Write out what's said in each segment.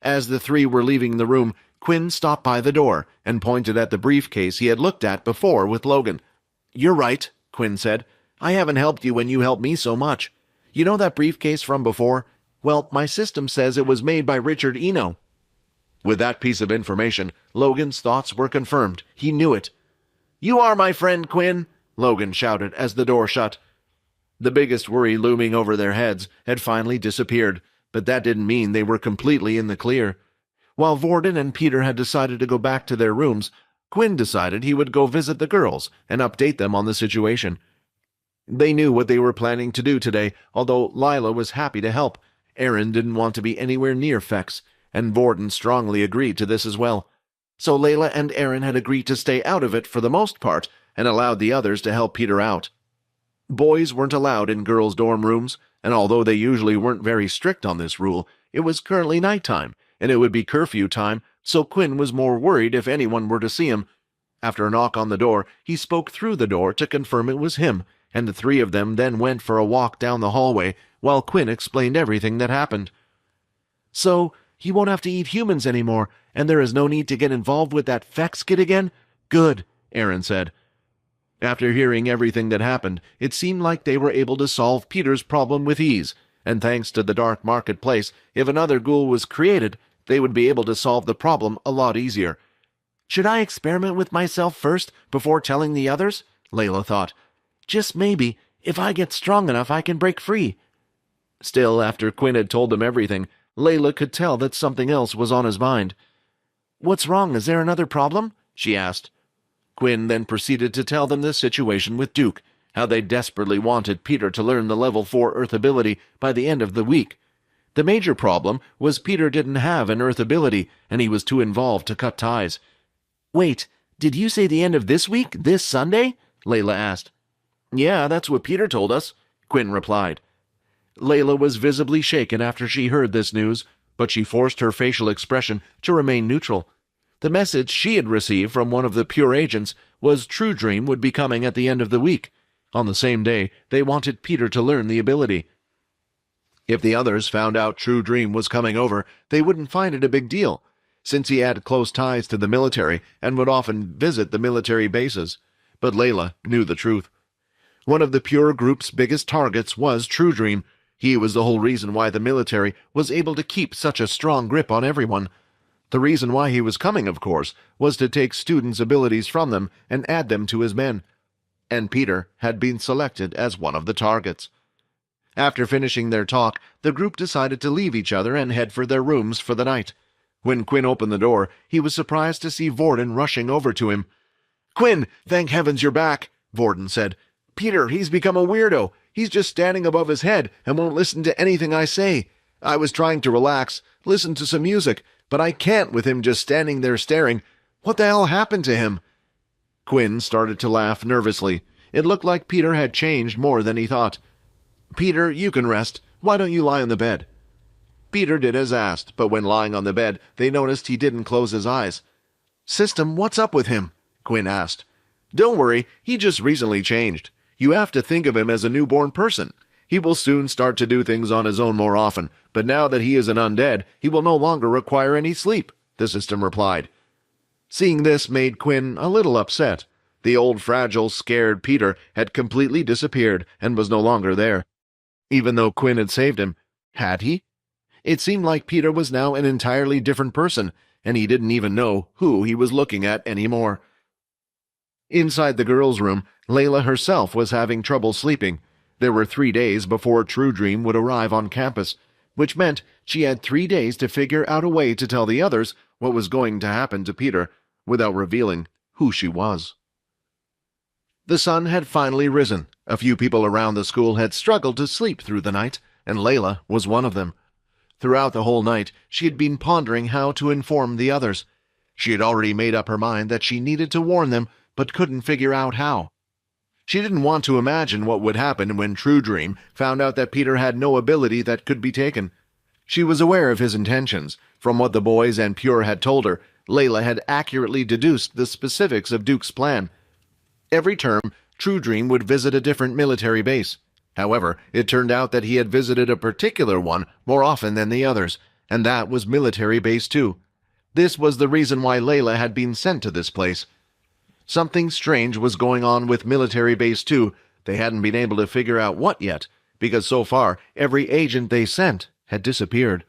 As the three were leaving the room, Quinn stopped by the door and pointed at the briefcase he had looked at before with Logan. "You're right," Quinn said. "I haven't helped you when you helped me so much. You know that briefcase from before? Well, my system says it was made by Richard Eno." With that piece of information, Logan's thoughts were confirmed. He knew it. "You are my friend, Quinn," Logan shouted as the door shut. The biggest worry looming over their heads had finally disappeared, but that didn't mean they were completely in the clear. While Vorden and Peter had decided to go back to their rooms, Quinn decided he would go visit the girls and update them on the situation. They knew what they were planning to do today, although Lila was happy to help. Erin didn't want to be anywhere near Fex, and Vorden strongly agreed to this as well. So Layla and Erin had agreed to stay out of it for the most part and allowed the others to help Peter out. Boys weren't allowed in girls' dorm rooms, and although they usually weren't very strict on this rule, it was currently nighttime, and it would be curfew time, so Quinn was more worried if anyone were to see him. After a knock on the door, he spoke through the door to confirm it was him, and the three of them then went for a walk down the hallway while Quinn explained everything that happened. "So, he won't have to eat humans anymore, and there is no need to get involved with that Fex kid again? Good," Erin said. After hearing everything that happened, it seemed like they were able to solve Peter's problem with ease, and thanks to the dark marketplace, if another ghoul was created, they would be able to solve the problem a lot easier. "Should I experiment with myself first, before telling the others?" Layla thought. "Just maybe, if I get strong enough I can break free." Still, after Quinn had told them everything, Layla could tell that something else was on his mind. "What's wrong? Is there another problem?" she asked. Quinn then proceeded to tell them the situation with Duke, how they desperately wanted Peter to learn the level 4 Earth ability by the end of the week. The major problem was Peter didn't have an Earth ability, and he was too involved to cut ties. "Wait, did you say the end of this week, this Sunday?" Layla asked. "Yeah, that's what Peter told us," Quinn replied. Layla was visibly shaken after she heard this news, but she forced her facial expression to remain neutral. The message she had received from one of the pure agents was Truedream would be coming at the end of the week. On the same day, they wanted Peter to learn the ability. If the others found out Truedream was coming over, they wouldn't find it a big deal, since he had close ties to the military and would often visit the military bases. But Layla knew the truth. One of the pure group's biggest targets was Truedream. He was the whole reason why the military was able to keep such a strong grip on everyone. The reason why he was coming, of course, was to take students' abilities from them and add them to his men. And Peter had been selected as one of the targets. After finishing their talk, the group decided to leave each other and head for their rooms for the night. When Quinn opened the door, he was surprised to see Vorden rushing over to him. "Quinn, thank heavens you're back," Vorden said. "Peter, he's become a weirdo. He's just standing above his head and won't listen to anything I say. I was trying to relax, listen to some music, but I can't with him just standing there staring. What the hell happened to him?" Quinn started to laugh nervously. It looked like Peter had changed more than he thought. "Peter, you can rest. Why don't you lie on the bed?" Peter did as asked, but when lying on the bed, they noticed he didn't close his eyes. "System, what's up with him?" Quinn asked. "Don't worry, he just recently changed. You have to think of him as a newborn person. He will soon start to do things on his own more often, but now that he is an undead, he will no longer require any sleep," the system replied. Seeing this made Quinn a little upset. The old fragile, scared Peter had completely disappeared and was no longer there. Even though Quinn had saved him, had he? It seemed like Peter was now an entirely different person, and he didn't even know who he was looking at anymore. Inside the girls' room, Layla herself was having trouble sleeping. There were 3 days before Truedream would arrive on campus, which meant she had 3 days to figure out a way to tell the others what was going to happen to Peter, without revealing who she was. The sun had finally risen. A few people around the school had struggled to sleep through the night, and Layla was one of them. Throughout the whole night, she had been pondering how to inform the others. She had already made up her mind that she needed to warn them, but couldn't figure out how. She didn't want to imagine what would happen when Truedream found out that Peter had no ability that could be taken. She was aware of his intentions. From what the boys and Pure had told her, Layla had accurately deduced the specifics of Duke's plan. Every term, Truedream would visit a different military base. However, it turned out that he had visited a particular one more often than the others, and that was Military Base 2. This was the reason why Layla had been sent to this place. Something strange was going on with Military Base 2. They hadn't been able to figure out what yet, because so far every agent they sent had disappeared.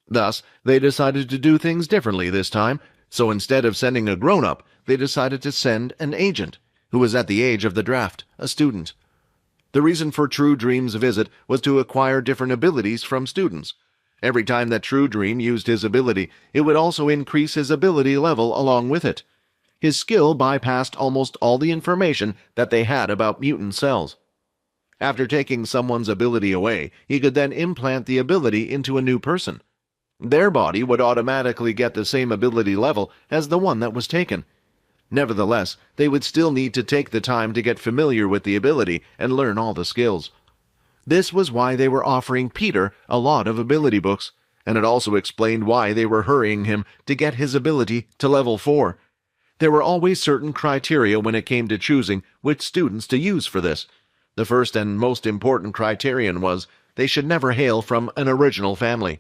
Thus, they decided to do things differently this time, so instead of sending a grown-up, they decided to send an agent, who was at the age of the draft, a student. The reason for Truedream's visit was to acquire different abilities from students. Every time that Truedream used his ability, it would also increase his ability level along with it. His skill bypassed almost all the information that they had about mutant cells. After taking someone's ability away, he could then implant the ability into a new person. Their body would automatically get the same ability level as the one that was taken. Nevertheless, they would still need to take the time to get familiar with the ability and learn all the skills. This was why they were offering Peter a lot of ability books, and it also explained why they were hurrying him to get his ability to level 4. There were always certain criteria when it came to choosing which students to use for this. The first and most important criterion was they should never hail from an original family.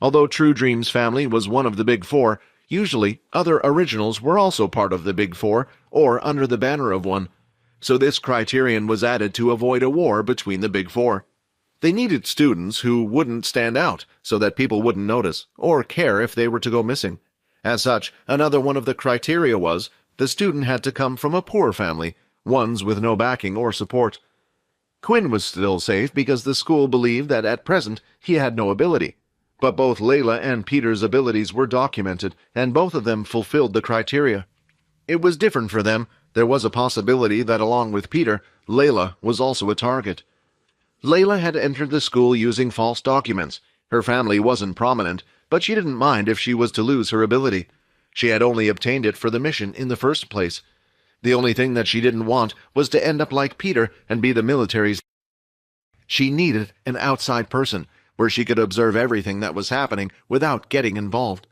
Although Truedream's family was one of the Big Four, usually other originals were also part of the Big Four or under the banner of one. So this criterion was added to avoid a war between the Big Four. They needed students who wouldn't stand out so that people wouldn't notice or care if they were to go missing. As such, another one of the criteria was the student had to come from a poor family, ones with no backing or support. Quinn was still safe because the school believed that at present he had no ability. But both Layla and Peter's abilities were documented, and both of them fulfilled the criteria. It was different for them. There was a possibility that along with Peter, Layla was also a target. Layla had entered the school using false documents. Her family wasn't prominent, but she didn't mind if she was to lose her ability. She had only obtained it for the mission in the first place. The only thing that she didn't want was to end up like Peter and be the military's. She needed an outside person, where she could observe everything that was happening without getting involved.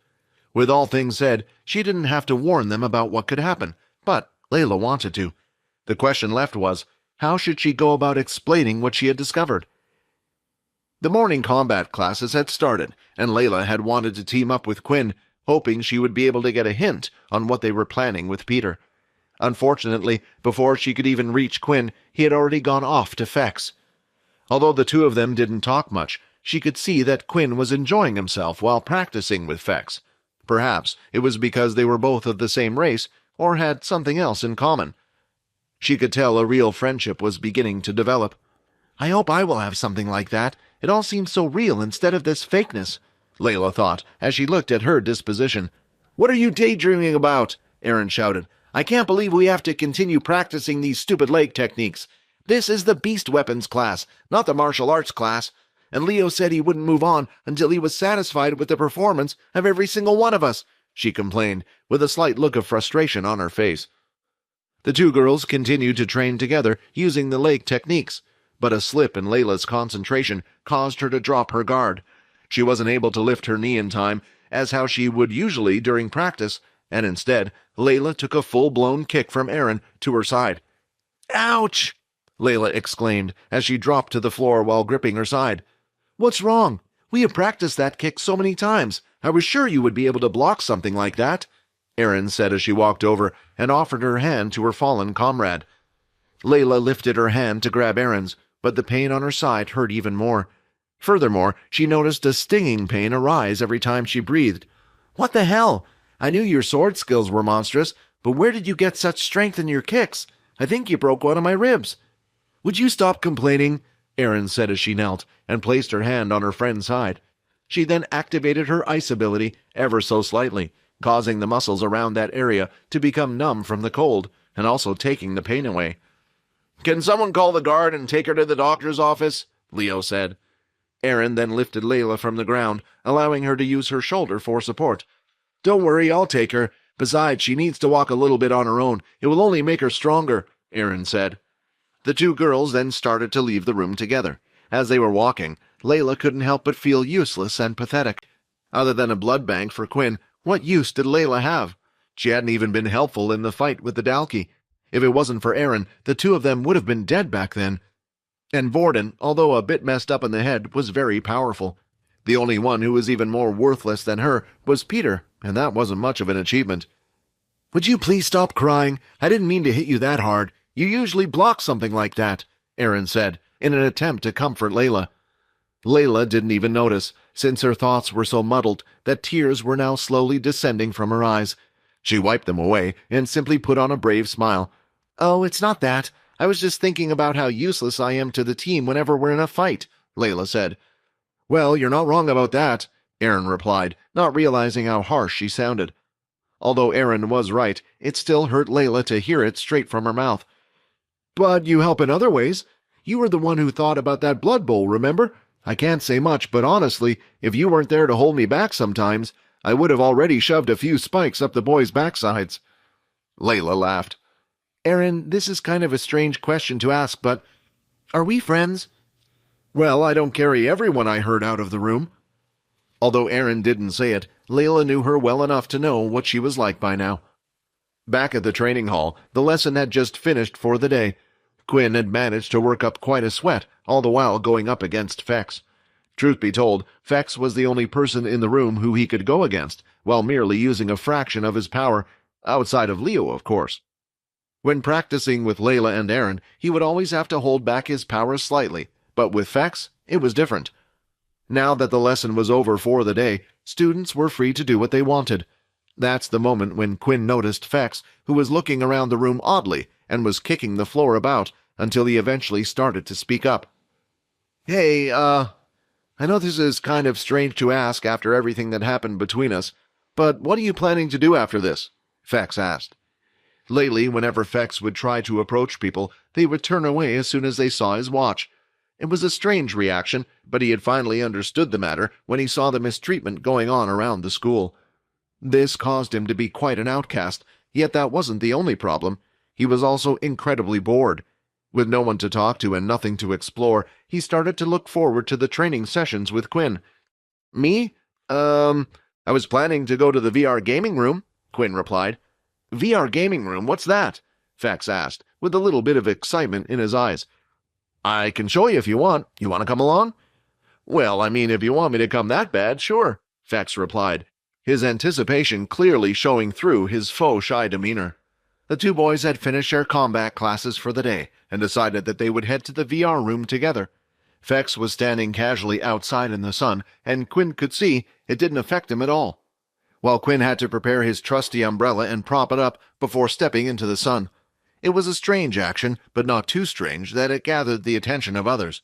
With all things said, she didn't have to warn them about what could happen, but Layla wanted to. The question left was, how should she go about explaining what she had discovered? The morning combat classes had started, and Layla had wanted to team up with Quinn, hoping she would be able to get a hint on what they were planning with Peter. Unfortunately, before she could even reach Quinn, he had already gone off to Fex. Although the two of them didn't talk much, she could see that Quinn was enjoying himself while practicing with Fex. Perhaps it was because they were both of the same race, or had something else in common. She could tell a real friendship was beginning to develop. "I hope I will have something like that. It all seems so real instead of this fakeness," Layla thought as she looked at her disposition. "What are you daydreaming about?" Erin shouted. "I can't believe we have to continue practicing these stupid leg techniques. This is the beast weapons class, not the martial arts class. And Leo said he wouldn't move on until he was satisfied with the performance of every single one of us," she complained, with a slight look of frustration on her face. The two girls continued to train together using the leg techniques, but a slip in Layla's concentration caused her to drop her guard. She wasn't able to lift her knee in time, as how she would usually during practice, and instead, Layla took a full-blown kick from Erin to her side. "Ouch!" Layla exclaimed as she dropped to the floor while gripping her side. "What's wrong? We have practiced that kick so many times. I was sure you would be able to block something like that," Erin said as she walked over and offered her hand to her fallen comrade. Layla lifted her hand to grab Erin's, but the pain on her side hurt even more. Furthermore, she noticed a stinging pain arise every time she breathed. "What the hell? I knew your sword skills were monstrous, but where did you get such strength in your kicks? I think you broke one of my ribs." "Would you stop complaining?" Erin said as she knelt and placed her hand on her friend's side. She then activated her ice ability ever so slightly, causing the muscles around that area to become numb from the cold, and also taking the pain away. "Can someone call the guard and take her to the doctor's office?" Leo said. Erin then lifted Layla from the ground, allowing her to use her shoulder for support. "Don't worry, I'll take her. Besides, she needs to walk a little bit on her own. It will only make her stronger," Erin said. The two girls then started to leave the room together. As they were walking, Layla couldn't help but feel useless and pathetic. Other than a blood bank for Quinn, what use did Layla have? She hadn't even been helpful in the fight with the Dalki. If it wasn't for Erin, the two of them would have been dead back then. And Vorden, although a bit messed up in the head, was very powerful. The only one who was even more worthless than her was Peter, and that wasn't much of an achievement. "Would you please stop crying? I didn't mean to hit you that hard. You usually block something like that," Erin said, in an attempt to comfort Layla. Layla didn't even notice, since her thoughts were so muddled that tears were now slowly descending from her eyes. She wiped them away and simply put on a brave smile. "Oh, it's not that. I was just thinking about how useless I am to the team whenever we're in a fight," Layla said. "Well, you're not wrong about that," Erin replied, not realizing how harsh she sounded. Although Erin was right, it still hurt Layla to hear it straight from her mouth. "But you help in other ways. You were the one who thought about that blood bowl, remember? I can't say much, but honestly, if you weren't there to hold me back sometimes, I would have already shoved a few spikes up the boys' backsides." Layla laughed. "Erin, this is kind of a strange question to ask, but are we friends?" "Well, I don't carry everyone I heard out of the room." Although Erin didn't say it, Layla knew her well enough to know what she was like by now. Back at the training hall, the lesson had just finished for the day. Quinn had managed to work up quite a sweat, all the while going up against Fex. Truth be told, Fex was the only person in the room who he could go against, while merely using a fraction of his power, outside of Leo, of course. When practicing with Layla and Erin, he would always have to hold back his power slightly, but with Fex, it was different. Now that the lesson was over for the day, students were free to do what they wanted. That's the moment when Quinn noticed Fex, who was looking around the room oddly and was kicking the floor about until he eventually started to speak up. "Hey, I know this is kind of strange to ask after everything that happened between us, but what are you planning to do after this?" Fex asked. Lately, whenever Fex would try to approach people, they would turn away as soon as they saw his watch. It was a strange reaction, but he had finally understood the matter when he saw the mistreatment going on around the school. This caused him to be quite an outcast, yet that wasn't the only problem. He was also incredibly bored. With no one to talk to and nothing to explore, he started to look forward to the training sessions with Quinn. "Me? I was planning to go to the VR gaming room," Quinn replied. "VR gaming room? What's that?" Fex asked, with a little bit of excitement in his eyes. "I can show you if you want. You want to come along?" "Well, I mean, if you want me to come that bad, sure," Fex replied, his anticipation clearly showing through his faux-shy demeanor. The two boys had finished their combat classes for the day and decided that they would head to the VR room together. Fex was standing casually outside in the sun, and Quinn could see it didn't affect him at all. While Quinn had to prepare his trusty umbrella and prop it up before stepping into the sun. It was a strange action, but not too strange that it gathered the attention of others.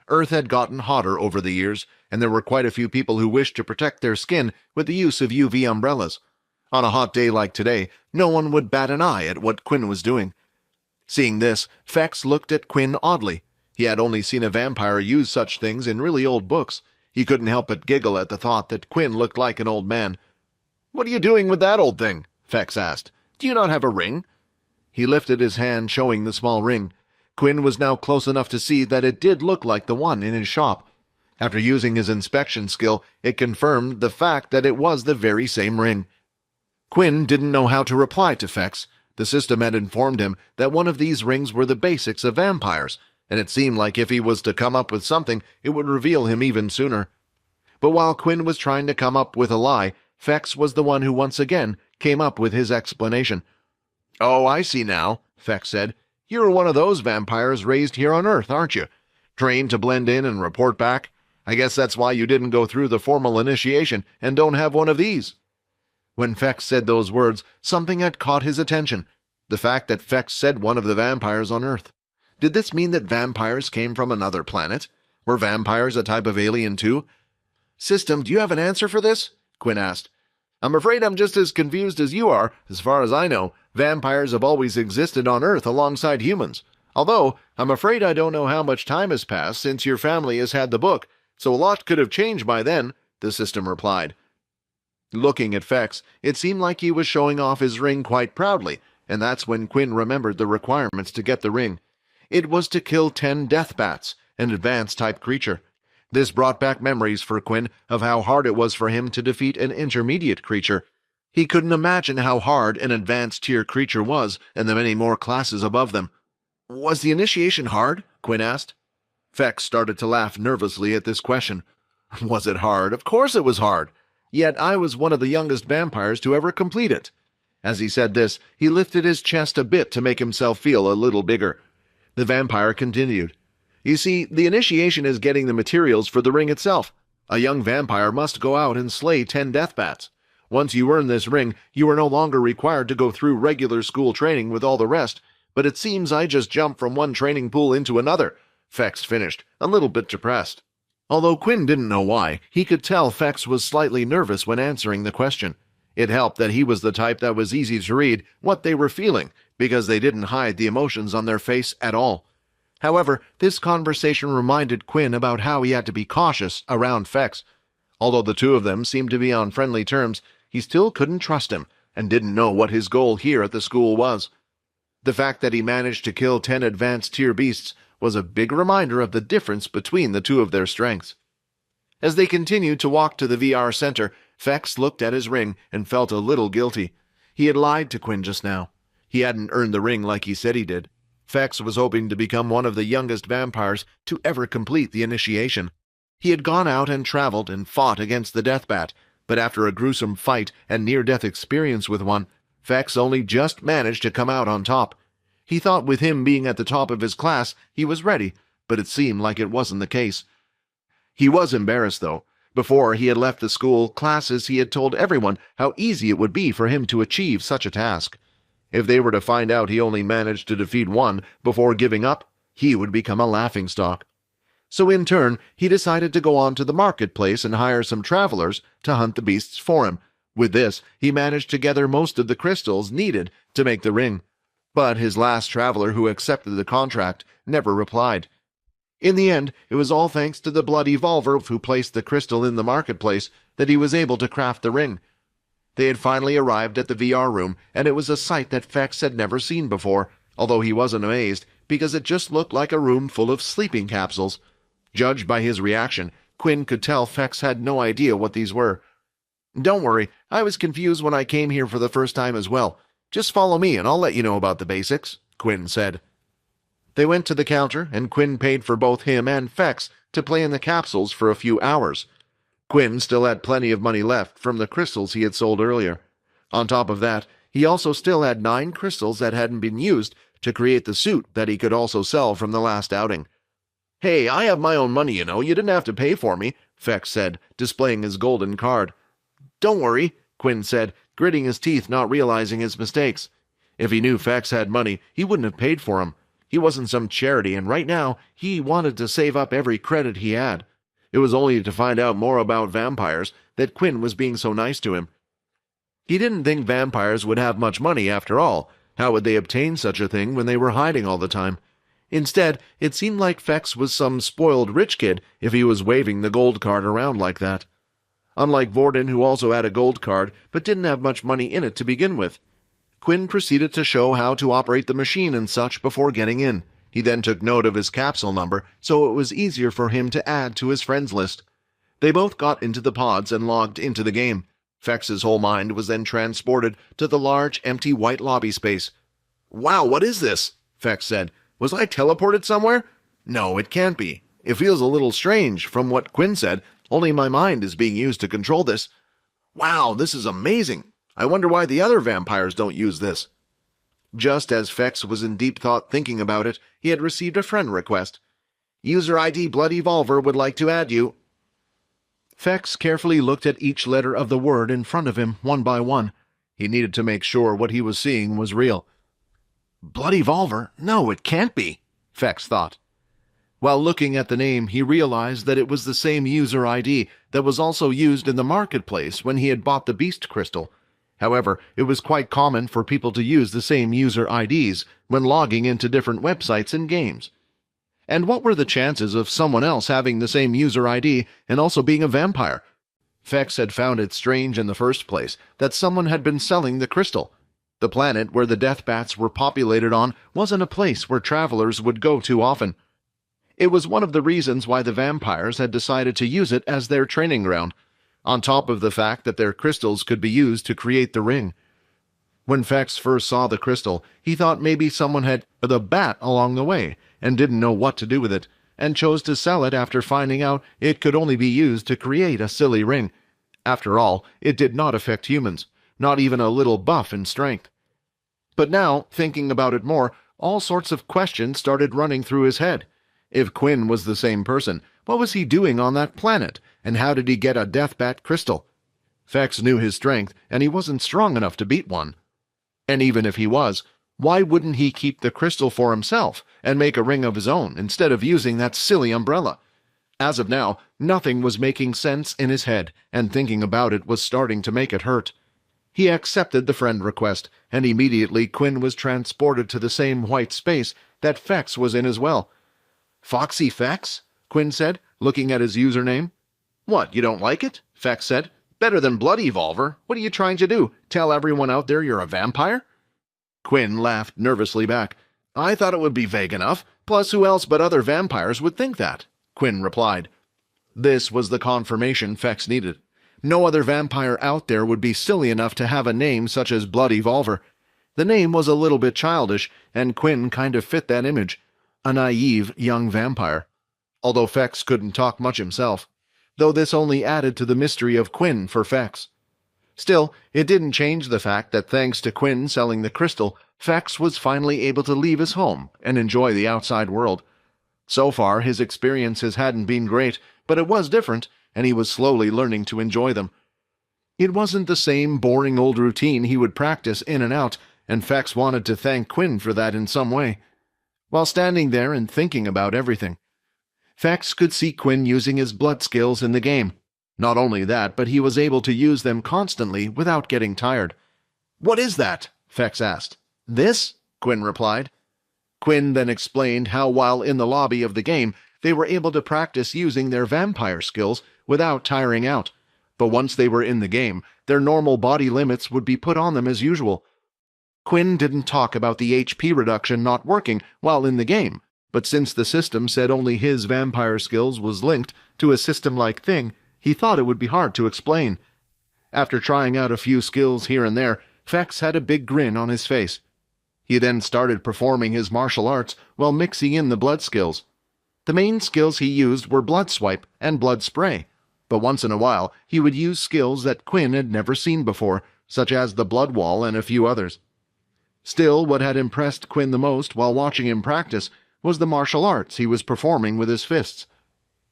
Earth had gotten hotter over the years, and there were quite a few people who wished to protect their skin with the use of UV umbrellas. On a hot day like today, no one would bat an eye at what Quinn was doing. Seeing this, Fex looked at Quinn oddly. He had only seen a vampire use such things in really old books. He couldn't help but giggle at the thought that Quinn looked like an old man. "What are you doing with that old thing?" Fex asked. "Do you not have a ring?" He lifted his hand, showing the small ring. Quinn was now close enough to see that it did look like the one in his shop. After using his inspection skill, it confirmed the fact that it was the very same ring. Quinn didn't know how to reply to Fex. The system had informed him that one of these rings were the basics of vampires, and it seemed like if he was to come up with something, it would reveal him even sooner. But while Quinn was trying to come up with a lie, Fex was the one who once again came up with his explanation. "Oh, I see now," Fex said. "You're one of those vampires raised here on Earth, aren't you? Trained to blend in and report back? I guess that's why you didn't go through the formal initiation and don't have one of these." When Fex said those words, something had caught his attention. The fact that Fex said one of the vampires on Earth. Did this mean that vampires came from another planet? Were vampires a type of alien too? "System, do you have an answer for this?" Quinn asked. "I'm afraid I'm just as confused as you are. As far as I know, vampires have always existed on Earth alongside humans. Although, I'm afraid I don't know how much time has passed since your family has had the book, so a lot could have changed by then," the system replied. Looking at Fex, it seemed like he was showing off his ring quite proudly, and that's when Quinn remembered the requirements to get the ring. It was to kill 10 death bats, an advanced-type creature. This brought back memories for Quinn of how hard it was for him to defeat an intermediate creature. He couldn't imagine how hard an advanced-tier creature was and the many more classes above them. "Was the initiation hard?" Quinn asked. Fex started to laugh nervously at this question. Was it hard? Of course it was hard. Yet I was one of the youngest vampires to ever complete it. As he said this, he lifted his chest a bit to make himself feel a little bigger. The vampire continued. You see, the initiation is getting the materials for the ring itself. A young vampire must go out and slay 10 death bats. Once you earn this ring, you are no longer required to go through regular school training with all the rest, but it seems I just jumped from one training pool into another, Fex finished, a little bit depressed. Although Quinn didn't know why, he could tell Fex was slightly nervous when answering the question. It helped that he was the type that was easy to read what they were feeling, because they didn't hide the emotions on their face at all. However, this conversation reminded Quinn about how he had to be cautious around Fex. Although the two of them seemed to be on friendly terms, he still couldn't trust him, and didn't know what his goal here at the school was. The fact that he managed to kill 10 advanced tier beasts was a big reminder of the difference between the two of their strengths. As they continued to walk to the VR center, Fex looked at his ring and felt a little guilty. He had lied to Quinn just now. He hadn't earned the ring like he said he did. Fex was hoping to become one of the youngest vampires to ever complete the initiation. He had gone out and traveled and fought against the Deathbat, but after a gruesome fight and near-death experience with one, Fex only just managed to come out on top. He thought with him being at the top of his class, he was ready, but it seemed like it wasn't the case. He was embarrassed, though. Before he had left the school classes, he had told everyone how easy it would be for him to achieve such a task. If they were to find out he only managed to defeat one before giving up, he would become a laughingstock. So in turn, he decided to go on to the marketplace and hire some travelers to hunt the beasts for him. With this, he managed to gather most of the crystals needed to make the ring. But his last traveler who accepted the contract never replied. In the end, it was all thanks to the blood evolver who placed the crystal in the marketplace that he was able to craft the ring. They had finally arrived at the VR room, and it was a sight that Fex had never seen before, although he wasn't amazed, because it just looked like a room full of sleeping capsules. Judged by his reaction, Quinn could tell Fex had no idea what these were. Don't worry, I was confused when I came here for the first time as well. Just follow me and I'll let you know about the basics, Quinn said. They went to the counter, and Quinn paid for both him and Fex to play in the capsules for a few hours. Quinn still had plenty of money left from the crystals he had sold earlier. On top of that, he also still had 9 crystals that hadn't been used to create the suit that he could also sell from the last outing. Hey, I have my own money, you know. You didn't have to pay for me, Fex said, displaying his golden card. Don't worry, Quinn said, gritting his teeth, not realizing his mistakes. If he knew Fex had money, he wouldn't have paid for him. He wasn't some charity, and right now, he wanted to save up every credit he had. It was only to find out more about vampires that Quinn was being so nice to him. He didn't think vampires would have much money after all. How would they obtain such a thing when they were hiding all the time? Instead, it seemed like Fex was some spoiled rich kid if he was waving the gold card around like that. Unlike Vorden, who also had a gold card but didn't have much money in it to begin with. Quinn proceeded to show how to operate the machine and such before getting in. He then took note of his capsule number, so it was easier for him to add to his friends list. They both got into the pods and logged into the game. Fex's whole mind was then transported to the large, empty white lobby space. Wow, what is this? Fex said. Was I teleported somewhere? No, it can't be. It feels a little strange, from what Quinn said. Only my mind is being used to control this. Wow, this is amazing. I wonder why the other vampires don't use this. Just as Fex was in deep thought thinking about it, he had received a friend request. User ID Blood Evolver would like to add you. Fex carefully looked at each letter of the word in front of him, one by one. He needed to make sure what he was seeing was real. Blood Evolver? No, it can't be, Fex thought. While looking at the name, he realized that it was the same user ID that was also used in the marketplace when he had bought the Beast Crystal. However, it was quite common for people to use the same user IDs when logging into different websites and games. And what were the chances of someone else having the same user ID and also being a vampire? Fex had found it strange in the first place that someone had been selling the crystal. The planet where the death bats were populated on wasn't a place where travelers would go too often. It was one of the reasons why the vampires had decided to use it as their training ground, on top of the fact that their crystals could be used to create the ring. When Fex first saw the crystal, he thought maybe someone had the bat along the way and didn't know what to do with it. and chose to sell it after finding out it could only be used to create a silly ring. After all, it did not affect humans, not even a little buff in strength. But now, thinking about it more, all sorts of questions started running through his head. If Quinn was the same person, what was he doing on that planet, and how did he get a deathbat crystal? Fex knew his strength, and he wasn't strong enough to beat one. And even if he was, why wouldn't he keep the crystal for himself and make a ring of his own instead of using that silly umbrella? As of now, nothing was making sense in his head, and thinking about it was starting to make it hurt. He accepted the friend request, and immediately Quinn was transported to the same white space that Fex was in as well. "Foxy Fex?" Quinn said, looking at his username. "What, you don't like it?" Fex said. "Better than Blood Evolver. What are you trying to do? Tell everyone out there you're a vampire?" Quinn laughed nervously back. "I thought it would be vague enough. Plus, who else but other vampires would think that?" Quinn replied. This was the confirmation Fex needed. No other vampire out there would be silly enough to have a name such as Blood Evolver. The name was a little bit childish, and Quinn kind of fit that image. A naive young vampire. Although Fex couldn't talk much himself. Though this only added to the mystery of Quinn for Fex. Still, it didn't change the fact that thanks to Quinn selling the crystal, Fex was finally able to leave his home and enjoy the outside world. So far, his experiences hadn't been great, but it was different, and he was slowly learning to enjoy them. It wasn't the same boring old routine he would practice in and out, and Fex wanted to thank Quinn for that in some way. While standing there and thinking about everything, Fex could see Quinn using his blood skills in the game. Not only that, but he was able to use them constantly without getting tired. "What is that?" Fex asked. "This?" Quinn replied. Quinn then explained how while in the lobby of the game, they were able to practice using their vampire skills without tiring out. But once they were in the game, their normal body limits would be put on them as usual. Quinn didn't talk about the HP reduction not working while in the game, but since the system said only his vampire skills was linked to a system-like thing, he thought it would be hard to explain. After trying out a few skills here and there, Fex had a big grin on his face. He then started performing his martial arts while mixing in the blood skills. The main skills he used were Blood Swipe and Blood Spray, but once in a while he would use skills that Quinn had never seen before, such as the Blood Wall and a few others. Still, what had impressed Quinn the most while watching him practice was the martial arts he was performing with his fists.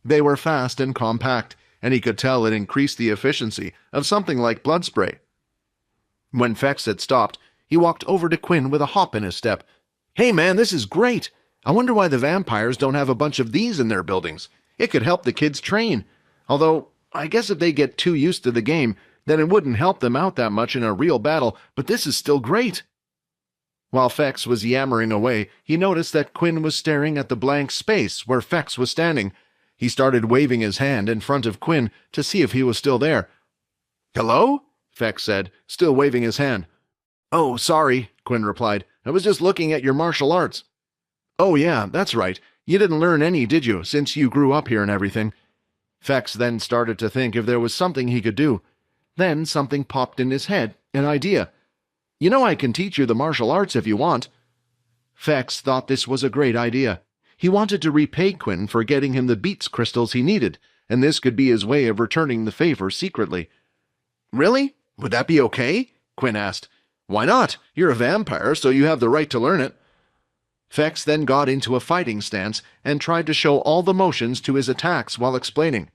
They were fast and compact, and he could tell it increased the efficiency of something like Blood Spray. When Fex had stopped, he walked over to Quinn with a hop in his step. "Hey man, this is great! I wonder why the vampires don't have a bunch of these in their buildings. It could help the kids train. Although, I guess if they get too used to the game, then it wouldn't help them out that much in a real battle, but this is still great." While Fex was yammering away, he noticed that Quinn was staring at the blank space where Fex was standing. He started waving his hand in front of Quinn to see if he was still there. "Hello?" Fex said, still waving his hand. "Oh, sorry," Quinn replied. "I was just looking at your martial arts." "Oh yeah, that's right. You didn't learn any, did you, since you grew up here and everything?" Fex then started to think if there was something he could do. Then something popped in his head, an idea. "You know I can teach you the martial arts if you want." Fex thought this was a great idea. He wanted to repay Quinn for getting him the beats crystals he needed, and this could be his way of returning the favor secretly. "Really? Would that be okay?" Quinn asked. "Why not? You're a vampire, so you have the right to learn it." Fex then got into a fighting stance and tried to show all the motions to his attacks while explaining.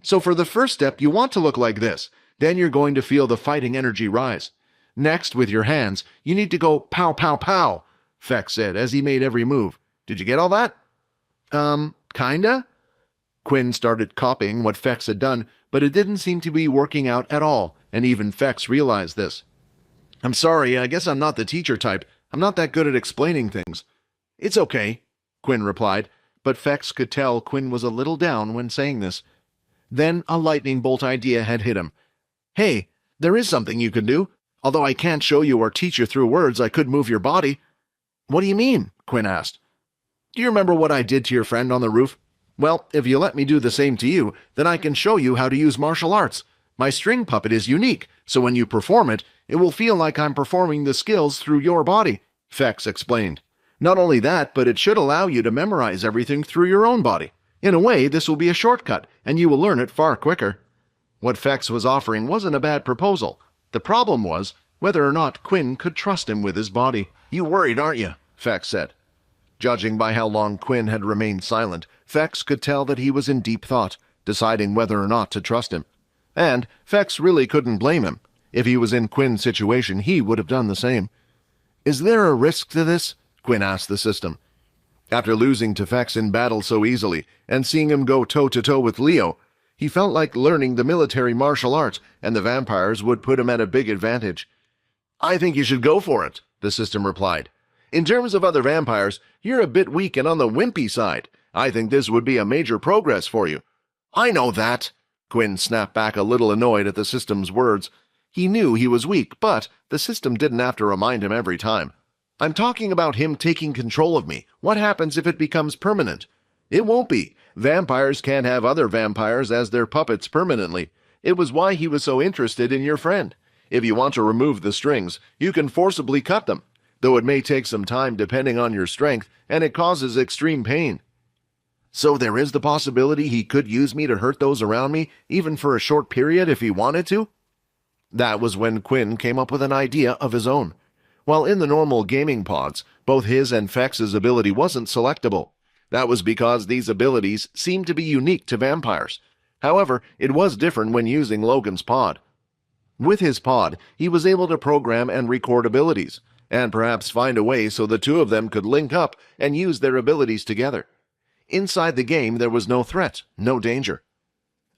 "So for the first step, you want to look like this. Then you're going to feel the fighting energy rise. Next, with your hands, you need to go pow pow pow," Fex said as he made every move. "Did you get all that?" Kinda?" Quinn started copying what Fex had done, but it didn't seem to be working out at all, and even Fex realized this. "I'm sorry, I guess I'm not the teacher type. I'm not that good at explaining things." "It's okay," Quinn replied, but Fex could tell Quinn was a little down when saying this. Then a lightning bolt idea had hit him. "Hey, there is something you can do. Although I can't show you or teach you through words, I could move your body." "What do you mean?" Quinn asked. "Do you remember what I did to your friend on the roof? Well, if you let me do the same to you, then I can show you how to use martial arts. My string puppet is unique, so when you perform it, it will feel like I'm performing the skills through your body," Fex explained. Not only that, but it should allow you to memorize everything through your own body. In a way, this will be a shortcut, and you will learn it far quicker. What Fex was offering wasn't a bad proposal. The problem was whether or not Quinn could trust him with his body. "You worried, aren't you?" Fex said. Judging by how long Quinn had remained silent, Fex could tell that he was in deep thought, deciding whether or not to trust him. And Fex really couldn't blame him. If he was in Quinn's situation, he would have done the same. "Is there a risk to this?" Quinn asked the system. After losing to Fex in battle so easily, and seeing him go toe-to-toe with Leo, he felt like learning the military martial arts, and the vampires would put him at a big advantage. "I think you should go for it," the system replied. "In terms of other vampires, you're a bit weak and on the wimpy side. I think this would be a major progress for you." "I know that," Quinn snapped back, a little annoyed at the system's words. He knew he was weak, but the system didn't have to remind him every time. "I'm talking about him taking control of me. What happens if it becomes permanent?" "It won't be. Vampires can't have other vampires as their puppets permanently. It was why he was so interested in your friend. If you want to remove the strings, you can forcibly cut them, though it may take some time depending on your strength, and it causes extreme pain." "So there is the possibility he could use me to hurt those around me, even for a short period if he wanted to?" That was when Quinn came up with an idea of his own. While in the normal gaming pods, both his and Fex's ability wasn't selectable. That was because these abilities seemed to be unique to vampires. However, it was different when using Logan's pod. With his pod, he was able to program and record abilities, and perhaps find a way so the two of them could link up and use their abilities together. Inside the game, there was no threat, no danger.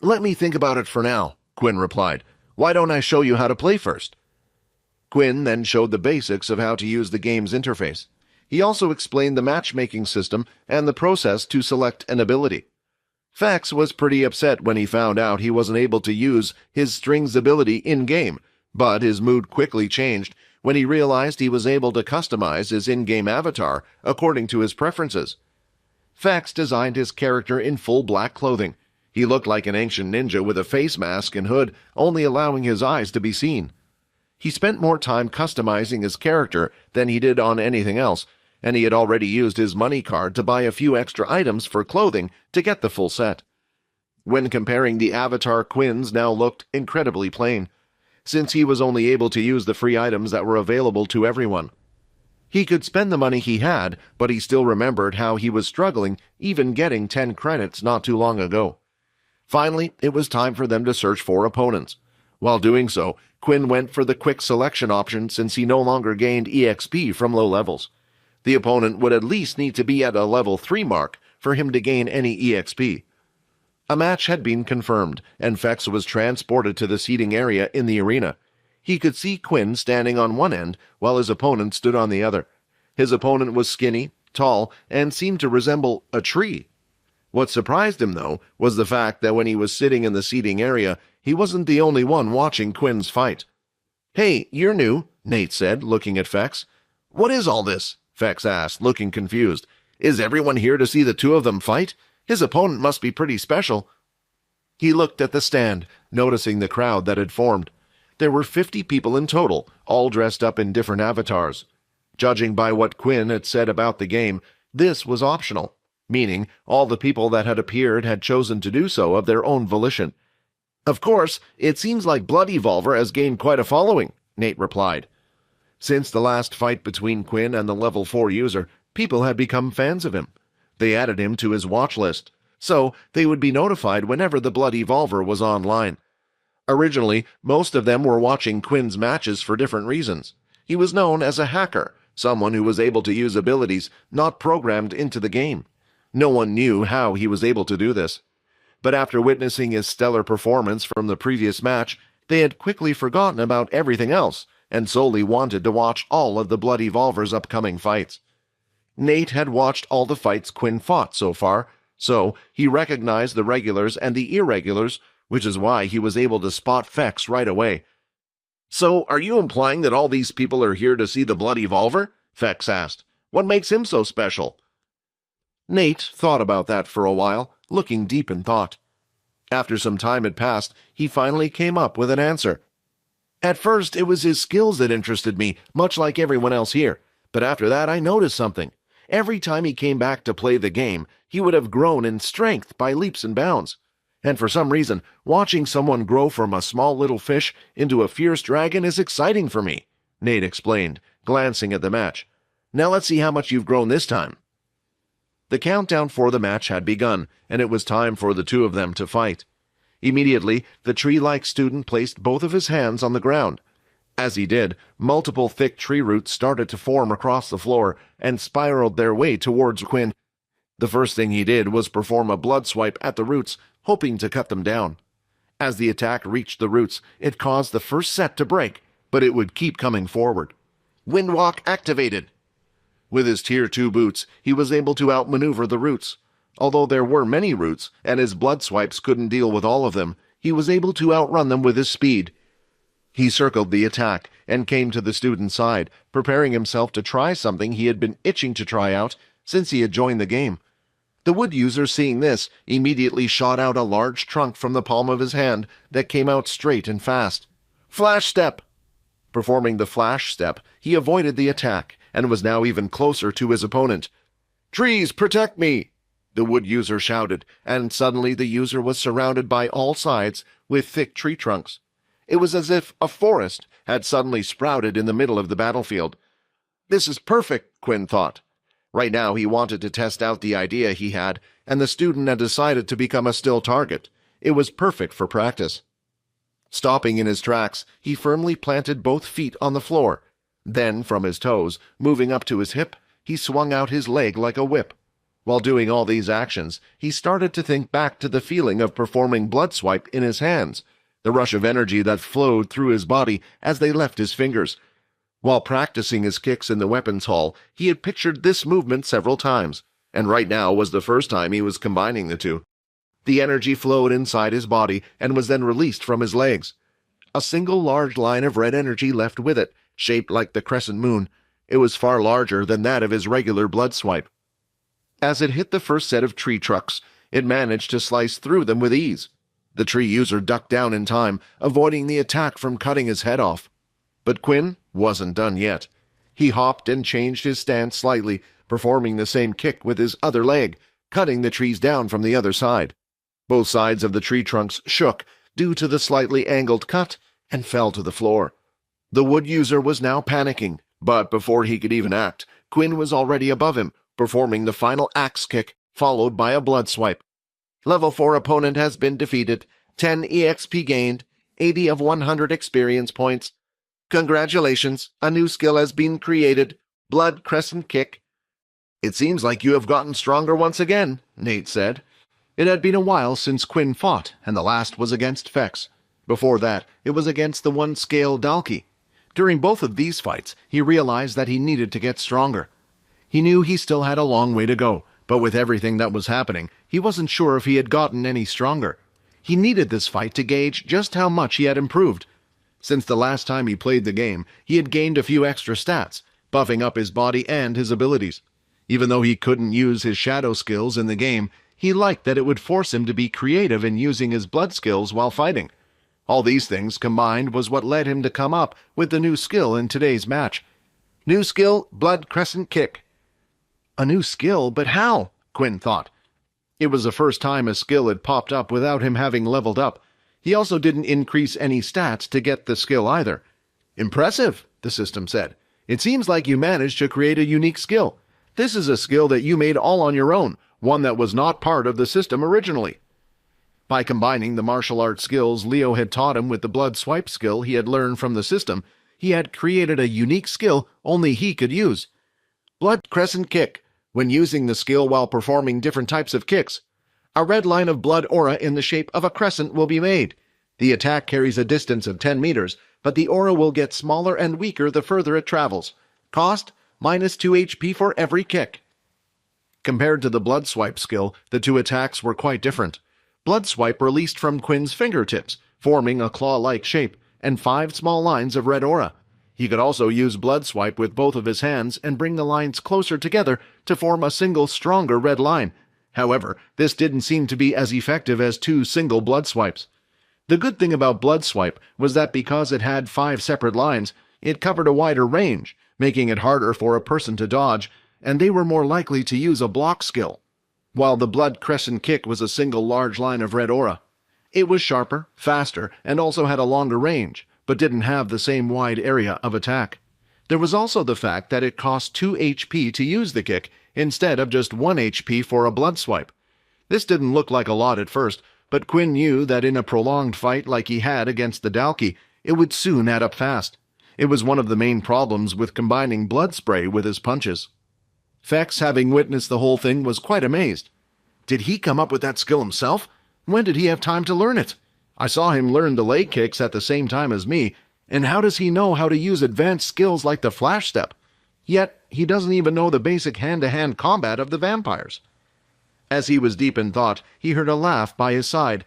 "Let me think about it for now," Quinn replied. "Why don't I show you how to play first?" Quinn then showed the basics of how to use the game's interface. He also explained the matchmaking system and the process to select an ability. Fex was pretty upset when he found out he wasn't able to use his strings ability in-game, but his mood quickly changed when he realized he was able to customize his in-game avatar according to his preferences. Fex designed his character in full black clothing. He looked like an ancient ninja with a face mask and hood, only allowing his eyes to be seen. He spent more time customizing his character than he did on anything else, and he had already used his money card to buy a few extra items for clothing to get the full set. When comparing the avatar, Quinn's now looked incredibly plain, since he was only able to use the free items that were available to everyone. He could spend the money he had, but he still remembered how he was struggling even getting 10 credits not too long ago. Finally, it was time for them to search for opponents. While doing so, Quinn went for the quick selection option since he no longer gained EXP from low levels. The opponent would at least need to be at a level 3 mark for him to gain any EXP. A match had been confirmed, and Fex was transported to the seating area in the arena. He could see Quinn standing on one end while his opponent stood on the other. His opponent was skinny, tall, and seemed to resemble a tree. What surprised him, though, was the fact that when he was sitting in the seating area, he wasn't the only one watching Quinn's fight. "Hey, you're new," Nate said, looking at Fex. "What is all this?" Fex asked, looking confused. "Is everyone here to see the two of them fight? His opponent must be pretty special." He looked at the stand, noticing the crowd that had formed. There were 50 people in total, all dressed up in different avatars. Judging by what Quinn had said about the game, this was optional, meaning all the people that had appeared had chosen to do so of their own volition. "Of course, it seems like Blood Evolver has gained quite a following," Nate replied. Since the last fight between Quinn and the level 4 user, people had become fans of him. They added him to his watch list, so they would be notified whenever the Blood Evolver was online. Originally, most of them were watching Quinn's matches for different reasons. He was known as a hacker, someone who was able to use abilities not programmed into the game. No one knew how he was able to do this. But after witnessing his stellar performance from the previous match, they had quickly forgotten about everything else and solely wanted to watch all of the Blood Evolver's upcoming fights. Nate had watched all the fights Quinn fought so far, so he recognized the regulars and the irregulars, which is why he was able to spot Fex right away. "So, are you implying that all these people are here to see the Blood Evolver?" Fex asked. "What makes him so special?" Nate thought about that for a while, looking deep in thought. After some time had passed, he finally came up with an answer. "At first, it was his skills that interested me, much like everyone else here. But after that, I noticed something. Every time he came back to play the game, he would have grown in strength by leaps and bounds. And for some reason, watching someone grow from a small little fish into a fierce dragon is exciting for me, Nate explained, glancing at the match. Now let's see how much you've grown this time. The countdown for the match had begun, and it was time for the two of them to fight. Immediately, the tree-like student placed both of his hands on the ground. As he did, multiple thick tree roots started to form across the floor and spiraled their way towards Quinn. The first thing he did was perform a blood swipe at the roots, hoping to cut them down. As the attack reached the roots, it caused the first set to break, but it would keep coming forward. Windwalk activated. With his Tier 2 boots, he was able to outmaneuver the roots. Although there were many roots, and his blood swipes couldn't deal with all of them, he was able to outrun them with his speed. He circled the attack and came to the student's side, preparing himself to try something he had been itching to try out since he had joined the game. The wood user, seeing this, immediately shot out a large trunk from the palm of his hand that came out straight and fast. Flash step! Performing the flash step, he avoided the attack and was now even closer to his opponent. Trees, protect me! The wood user shouted, and suddenly the user was surrounded by all sides with thick tree trunks. It was as if a forest had suddenly sprouted in the middle of the battlefield. This is perfect, Quinn thought. Right now he wanted to test out the idea he had, and the student had decided to become a still target. It was perfect for practice. Stopping in his tracks, he firmly planted both feet on the floor. Then, from his toes, moving up to his hip, he swung out his leg like a whip. While doing all these actions, he started to think back to the feeling of performing blood swipe in his hands, the rush of energy that flowed through his body as they left his fingers. While practicing his kicks in the weapons hall, he had pictured this movement several times, and right now was the first time he was combining the two. The energy flowed inside his body and was then released from his legs. A single large line of red energy left with it, shaped like the crescent moon. It was far larger than that of his regular blood swipe. As it hit the first set of tree trucks, it managed to slice through them with ease. The tree user ducked down in time, avoiding the attack from cutting his head off. But Quinn wasn't done yet. He hopped and changed his stance slightly, performing the same kick with his other leg, cutting the trees down from the other side. Both sides of the tree trunks shook due to the slightly angled cut and fell to the floor. The wood user was now panicking, but before he could even act, Quinn was already above him, performing the final axe kick, followed by a blood swipe. Level 4 opponent has been defeated, 10 EXP gained, 80 of 100 experience points. Congratulations, a new skill has been created, Blood Crescent Kick. It seems like you have gotten stronger once again, Nate said. It had been a while since Quinn fought, and the last was against Fex. Before that, it was against the one-scale Dalki. During both of these fights, he realized that he needed to get stronger. He knew he still had a long way to go, but with everything that was happening, he wasn't sure if he had gotten any stronger. He needed this fight to gauge just how much he had improved. Since the last time he played the game, he had gained a few extra stats, buffing up his body and his abilities. Even though he couldn't use his shadow skills in the game, he liked that it would force him to be creative in using his blood skills while fighting. All these things combined was what led him to come up with the new skill in today's match. New skill, Blood Crescent Kick. A new skill, but how? Quinn thought. It was the first time a skill had popped up without him having leveled up. He also didn't increase any stats to get the skill either. Impressive, the system said. It seems like you managed to create a unique skill. This is a skill that you made all on your own, one that was not part of the system originally. By combining the martial arts skills Leo had taught him with the blood swipe skill he had learned from the system, he had created a unique skill only he could use. Blood Crescent Kick. When using the skill while performing different types of kicks, a red line of blood aura in the shape of a crescent will be made. The attack carries a distance of 10 meters, but the aura will get smaller and weaker the further it travels. Cost, -2 HP for every kick. Compared to the blood swipe skill, the two attacks were quite different. Blood swipe released from Quinn's fingertips, forming a claw-like shape, and 5 small lines of red aura. He could also use blood swipe with both of his hands and bring the lines closer together to form a single stronger red line. However, this didn't seem to be as effective as 2 single blood swipes. The good thing about blood swipe was that because it had 5 separate lines, it covered a wider range, making it harder for a person to dodge, and they were more likely to use a block skill, while the blood crescent kick was a single large line of red aura. It was sharper, faster, and also had a longer range, but didn't have the same wide area of attack. There was also the fact that it cost 2 HP to use the kick, instead of just 1 HP for a blood swipe. This didn't look like a lot at first, but Quinn knew that in a prolonged fight like he had against the Dalki, it would soon add up fast. It was one of the main problems with combining blood spray with his punches. Fex, having witnessed the whole thing, was quite amazed. Did he come up with that skill himself? When did he have time to learn it? I saw him learn the leg kicks at the same time as me, and how does he know how to use advanced skills like the flash step? Yet, he doesn't even know the basic hand-to-hand combat of the vampires. As he was deep in thought, he heard a laugh by his side.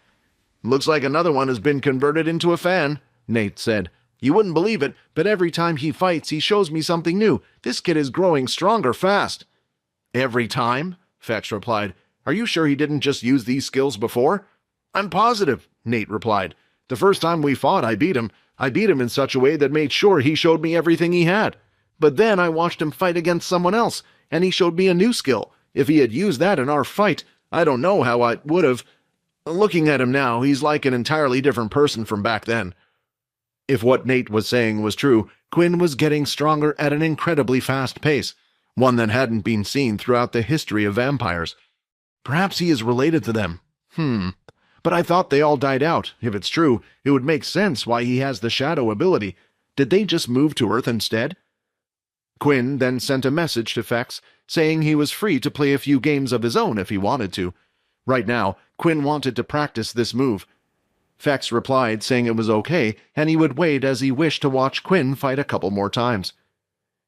"Looks like another one has been converted into a fan," Nate said. "You wouldn't believe it, but every time he fights, he shows me something new. This kid is growing stronger fast." "Every time?" Fex replied. "Are you sure he didn't just use these skills before?" "I'm positive," Nate replied. "The first time we fought, I beat him. I beat him in such a way that made sure he showed me everything he had. But then I watched him fight against someone else, and he showed me a new skill. If he had used that in our fight, I don't know how I would have. Looking at him now, he's like an entirely different person from back then." If what Nate was saying was true, Quinn was getting stronger at an incredibly fast pace, one that hadn't been seen throughout the history of vampires. Perhaps he is related to them. But I thought they all died out. If it's true, it would make sense why he has the shadow ability. Did they just move to Earth instead? Quinn then sent a message to Fex, saying he was free to play a few games of his own if he wanted to. Right now, Quinn wanted to practice this move. Fex replied saying it was okay, and he would wait as he wished to watch Quinn fight a couple more times.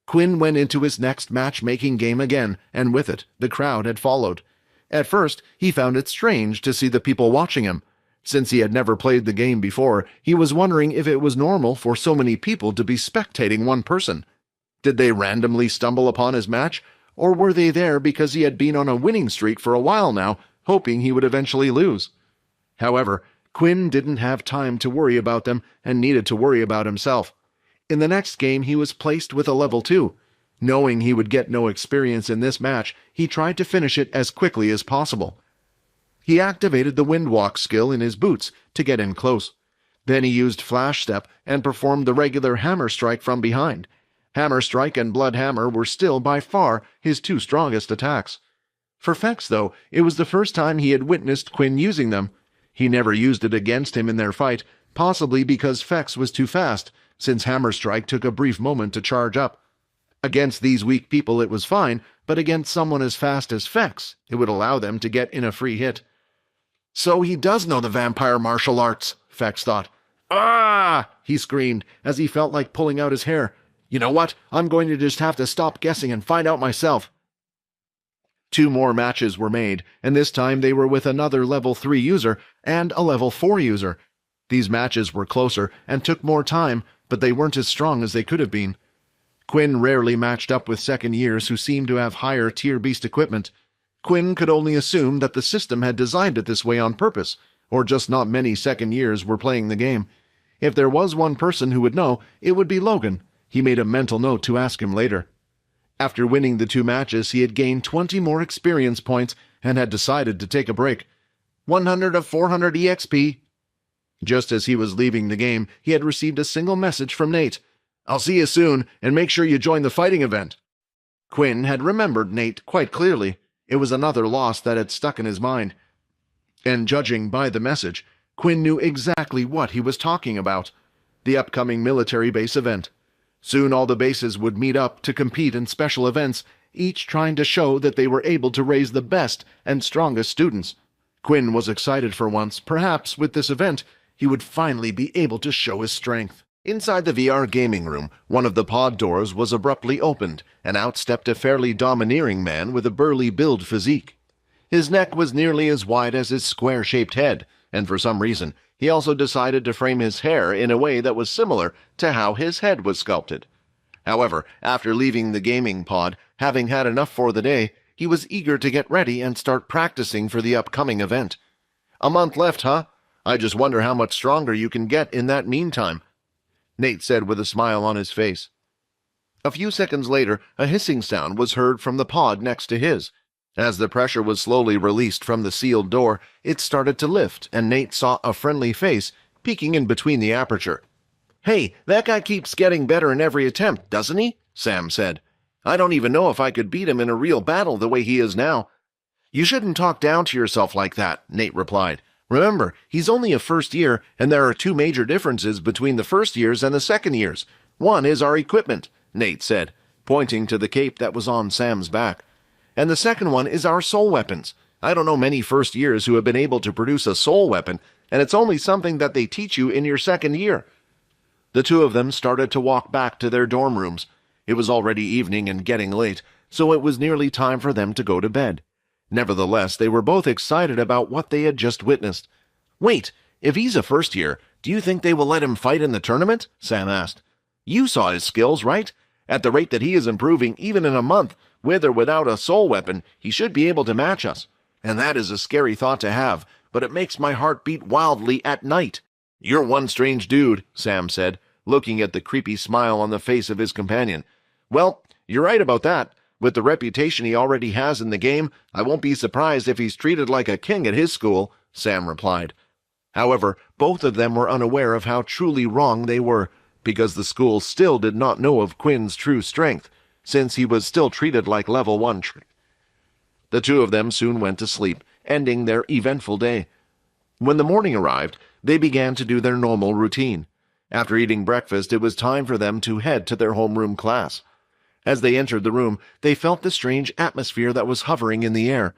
Quinn went into his next matchmaking game again, and with it, the crowd had followed. At first, he found it strange to see the people watching him. Since he had never played the game before, he was wondering if it was normal for so many people to be spectating one person. Did they randomly stumble upon his match, or were they there because he had been on a winning streak for a while now, hoping he would eventually lose? However, Quinn didn't have time to worry about them and needed to worry about himself. In the next game, he was placed with a level 2. Knowing he would get no experience in this match, he tried to finish it as quickly as possible. He activated the Windwalk skill in his boots to get in close. Then he used Flash Step and performed the regular Hammer Strike from behind. Hammer Strike and Blood Hammer were still by far his two strongest attacks. For Fex, though, it was the first time he had witnessed Quinn using them. He never used it against him in their fight, possibly because Fex was too fast, since Hammer Strike took a brief moment to charge up. Against these weak people it was fine, but against someone as fast as Fex, it would allow them to get in a free hit. "So he does know the vampire martial arts," Fex thought. "Ah!" he screamed, as he felt like pulling out his hair. "You know what? I'm going to just have to stop guessing and find out myself." 2 more matches were made, and this time they were with another level 3 user and a level 4 user. These matches were closer and took more time, but they weren't as strong as they could have been. Quinn rarely matched up with second years who seemed to have higher tier beast equipment. Quinn could only assume that the system had designed it this way on purpose, or just not many second years were playing the game. If there was one person who would know, it would be Logan. He made a mental note to ask him later. After winning the 2 matches, he had gained 20 more experience points and had decided to take a break. 100 of 400 EXP. Just as he was leaving the game, he had received a single message from Nate. "I'll see you soon, and make sure you join the fighting event." Quinn had remembered Nate quite clearly. It was another loss that had stuck in his mind. And judging by the message, Quinn knew exactly what he was talking about. The upcoming military base event. Soon all the bases would meet up to compete in special events, each trying to show that they were able to raise the best and strongest students. Quinn was excited for once. Perhaps with this event, he would finally be able to show his strength. Inside the VR gaming room, one of the pod doors was abruptly opened, and out stepped a fairly domineering man with a burly build physique. His neck was nearly as wide as his square-shaped head, and for some reason, he also decided to frame his hair in a way that was similar to how his head was sculpted. However, after leaving the gaming pod, having had enough for the day, he was eager to get ready and start practicing for the upcoming event. "A month left, huh? I just wonder how much stronger you can get in that meantime," Nate said with a smile on his face. A few seconds later, a hissing sound was heard from the pod next to his. As the pressure was slowly released from the sealed door, it started to lift, and Nate saw a friendly face peeking in between the aperture. "Hey, that guy keeps getting better in every attempt, doesn't he?" Sam said. "I don't even know if I could beat him in a real battle the way he is now." "You shouldn't talk down to yourself like that," Nate replied. "Remember, he's only a first year, and there are two major differences between the first years and the second years. One is our equipment," Nate said, pointing to the cape that was on Sam's back. "And the second one is our soul weapons. I don't know many first years who have been able to produce a soul weapon, and it's only something that they teach you in your second year." The two of them started to walk back to their dorm rooms. It was already evening and getting late, so it was nearly time for them to go to bed. Nevertheless, they were both excited about what they had just witnessed. "Wait, if he's a first year, do you think they will let him fight in the tournament?" Sam asked. "You saw his skills, right? At the rate that he is improving, even in a month, with or without a soul weapon, he should be able to match us. And that is a scary thought to have, but it makes my heart beat wildly at night." "You're one strange dude," Sam said, looking at the creepy smile on the face of his companion. "Well, you're right about that. With the reputation he already has in the game, I won't be surprised if he's treated like a king at his school," Sam replied. However, both of them were unaware of how truly wrong they were, because the school still did not know of Quinn's true strength, since he was still treated like level 1. The two of them soon went to sleep, ending their eventful day. When the morning arrived, they began to do their normal routine. After eating breakfast, it was time for them to head to their homeroom class. As they entered the room, they felt the strange atmosphere that was hovering in the air.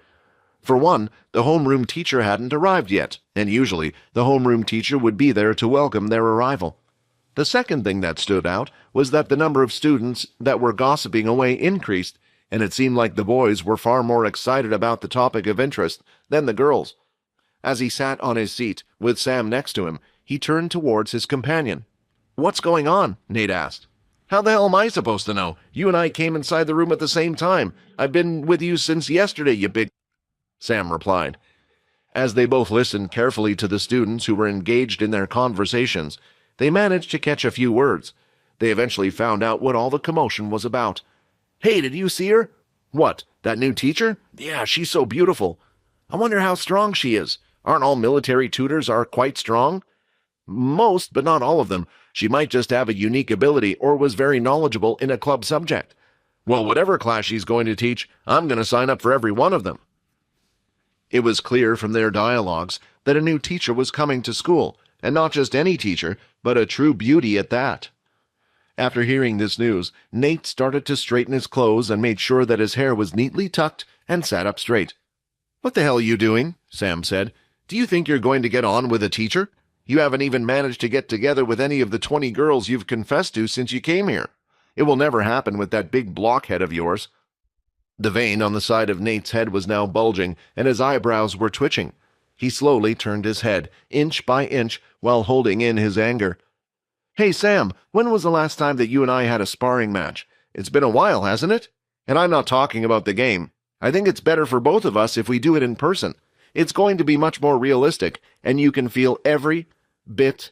For one, the homeroom teacher hadn't arrived yet, and usually the homeroom teacher would be there to welcome their arrival. The second thing that stood out was that the number of students that were gossiping away increased, and it seemed like the boys were far more excited about the topic of interest than the girls. As he sat on his seat, with Sam next to him, he turned towards his companion. "What's going on?" Nate asked. "How the hell am I supposed to know? You and I came inside the room at the same time. I've been with you since yesterday, you big—" Sam replied. As they both listened carefully to the students who were engaged in their conversations, they managed to catch a few words. They eventually found out what all the commotion was about. "Hey, did you see her?" "What, that new teacher?" "Yeah, she's so beautiful." "I wonder how strong she is. Aren't all military tutors quite strong?" "Most, but not all of them. She might just have a unique ability or was very knowledgeable in a club subject." "Well, whatever class she's going to teach, I'm going to sign up for every one of them." It was clear from their dialogues that a new teacher was coming to school, and not just any teacher, but a true beauty at that. After hearing this news, Nate started to straighten his clothes and made sure that his hair was neatly tucked and sat up straight. "What the hell are you doing?" Sam said. "Do you think you're going to get on with a teacher? You haven't even managed to get together with any of the 20 girls you've confessed to since you came here. It will never happen with that big blockhead of yours." The vein on the side of Nate's head was now bulging, and his eyebrows were twitching. He slowly turned his head, inch by inch, while holding in his anger. "Hey, Sam, when was the last time that you and I had a sparring match? It's been a while, hasn't it? And I'm not talking about the game. I think it's better for both of us if we do it in person. It's going to be much more realistic, and you can feel every bit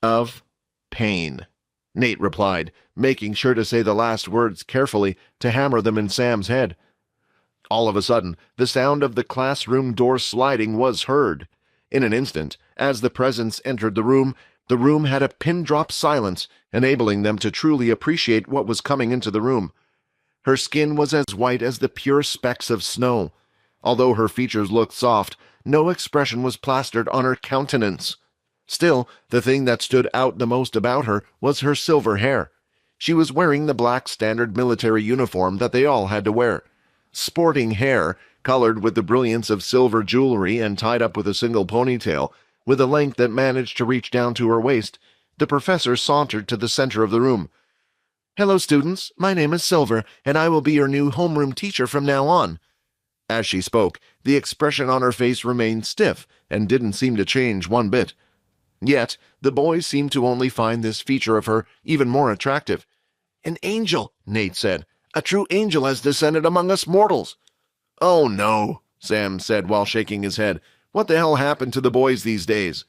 of pain," Nate replied, making sure to say the last words carefully to hammer them in Sam's head. All of a sudden, the sound of the classroom door sliding was heard. In an instant, as the presence entered the room had a pin-drop silence, enabling them to truly appreciate what was coming into the room. Her skin was as white as the pure specks of snow. Although her features looked soft, no expression was plastered on her countenance. Still, the thing that stood out the most about her was her silver hair. She was wearing the black standard military uniform that they all had to wear. Sporting hair, colored with the brilliance of silver jewelry and tied up with a single ponytail, with a length that managed to reach down to her waist, the professor sauntered to the center of the room. "Hello, students. My name is Silver, and I will be your new homeroom teacher from now on." As she spoke, the expression on her face remained stiff and didn't seem to change one bit. Yet, the boys seemed to only find this feature of her even more attractive. "An angel," Nate said. "A true angel has descended among us mortals." "Oh, no," Sam said while shaking his head. "What the hell happened to the boys these days?"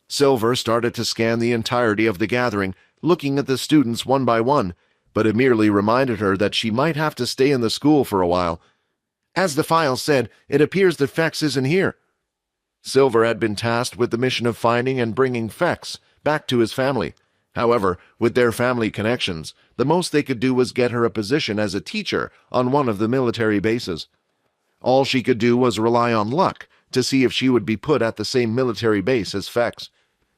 Silver started to scan the entirety of the gathering, looking at the students one by one, but it merely reminded her that she might have to stay in the school for a while. As the file said, it appears that Fex isn't here. Silver had been tasked with the mission of finding and bringing Fex back to his family. However, with their family connections, the most they could do was get her a position as a teacher on one of the military bases. All she could do was rely on luck to see if she would be put at the same military base as Fex.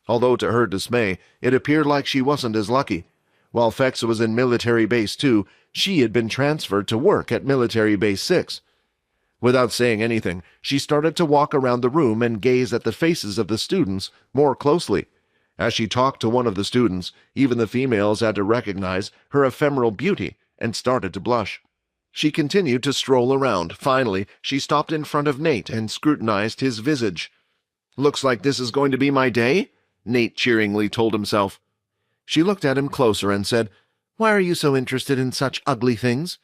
Although to her dismay, it appeared like she wasn't as lucky. While Fex was in Military Base 2, she had been transferred to work at Military Base 6. Without saying anything, she started to walk around the room and gaze at the faces of the students more closely. As she talked to one of the students, even the females had to recognize her ephemeral beauty and started to blush. She continued to stroll around. Finally, she stopped in front of Nate and scrutinized his visage. "Looks like this is going to be my day," Nate cheeringly told himself. She looked at him closer and said, "Why are you so interested in such ugly things?"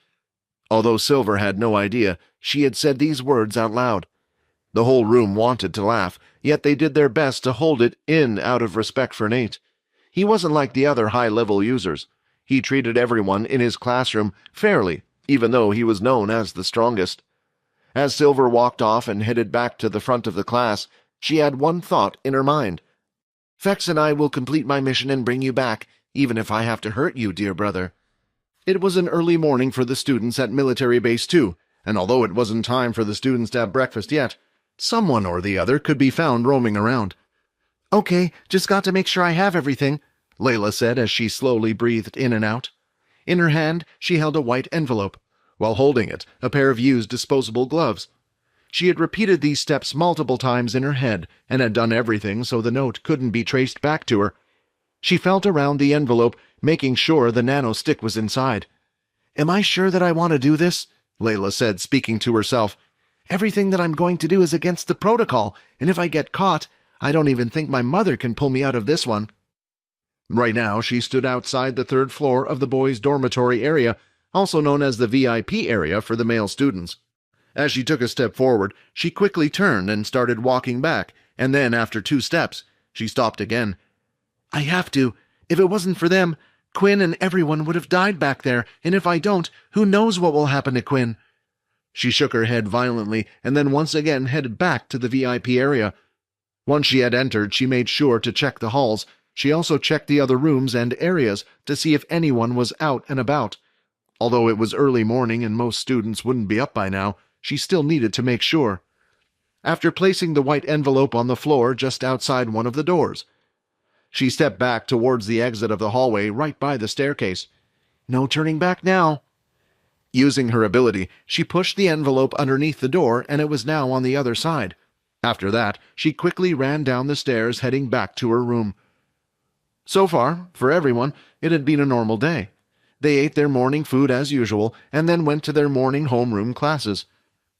Although Silver had no idea, she had said these words out loud. The whole room wanted to laugh, yet they did their best to hold it in out of respect for Nate. He wasn't like the other high-level users. He treated everyone in his classroom fairly, even though he was known as the strongest. As Silver walked off and headed back to the front of the class, she had one thought in her mind. "Fex and I will complete my mission and bring you back, even if I have to hurt you, dear brother." It was an early morning for the students at Military Base 2, and although it wasn't time for the students to have breakfast yet, someone or the other could be found roaming around. "Okay, just got to make sure I have everything," Layla said as she slowly breathed in and out. In her hand, she held a white envelope. While holding it, a pair of used disposable gloves. She had repeated these steps multiple times in her head and had done everything so the note couldn't be traced back to her. She felt around the envelope, making sure the nano stick was inside. "Am I sure that I want to do this?" Layla said, speaking to herself. "Everything that I'm going to do is against the protocol, and if I get caught, I don't even think my mother can pull me out of this one." Right now, she stood outside the third floor of the boys' dormitory area, also known as the VIP area for the male students. As she took a step forward, she quickly turned and started walking back, and then, after 2 steps, she stopped again. "I have to. If it wasn't for them, Quinn and everyone would have died back there, and if I don't, who knows what will happen to Quinn?" She shook her head violently and then once again headed back to the VIP area. Once she had entered, she made sure to check the halls. She also checked the other rooms and areas to see if anyone was out and about. Although it was early morning and most students wouldn't be up by now, she still needed to make sure. After placing the white envelope on the floor just outside one of the doors, she stepped back towards the exit of the hallway right by the staircase. No turning back now. Using her ability, she pushed the envelope underneath the door, and it was now on the other side. After that, she quickly ran down the stairs, heading back to her room. So far, for everyone, it had been a normal day. They ate their morning food as usual, and then went to their morning homeroom classes.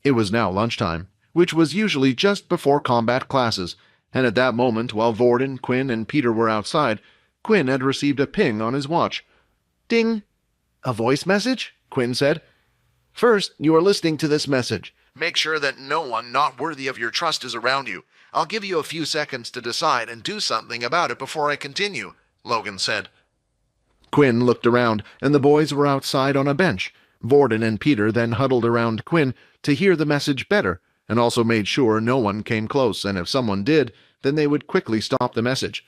It was now lunchtime, which was usually just before combat classes, and at that moment, while Vorden, Quinn, and Peter were outside, Quinn had received a ping on his watch. "Ding!" "A voice message?" Quinn said. "First, you are listening to this message. Make sure that no one not worthy of your trust is around you. I'll give you a few seconds to decide and do something about it before I continue," Logan said. Quinn looked around, and the boys were outside on a bench. Vorden and Peter then huddled around Quinn to hear the message better, and also made sure no one came close, and if someone did, then they would quickly stop the message.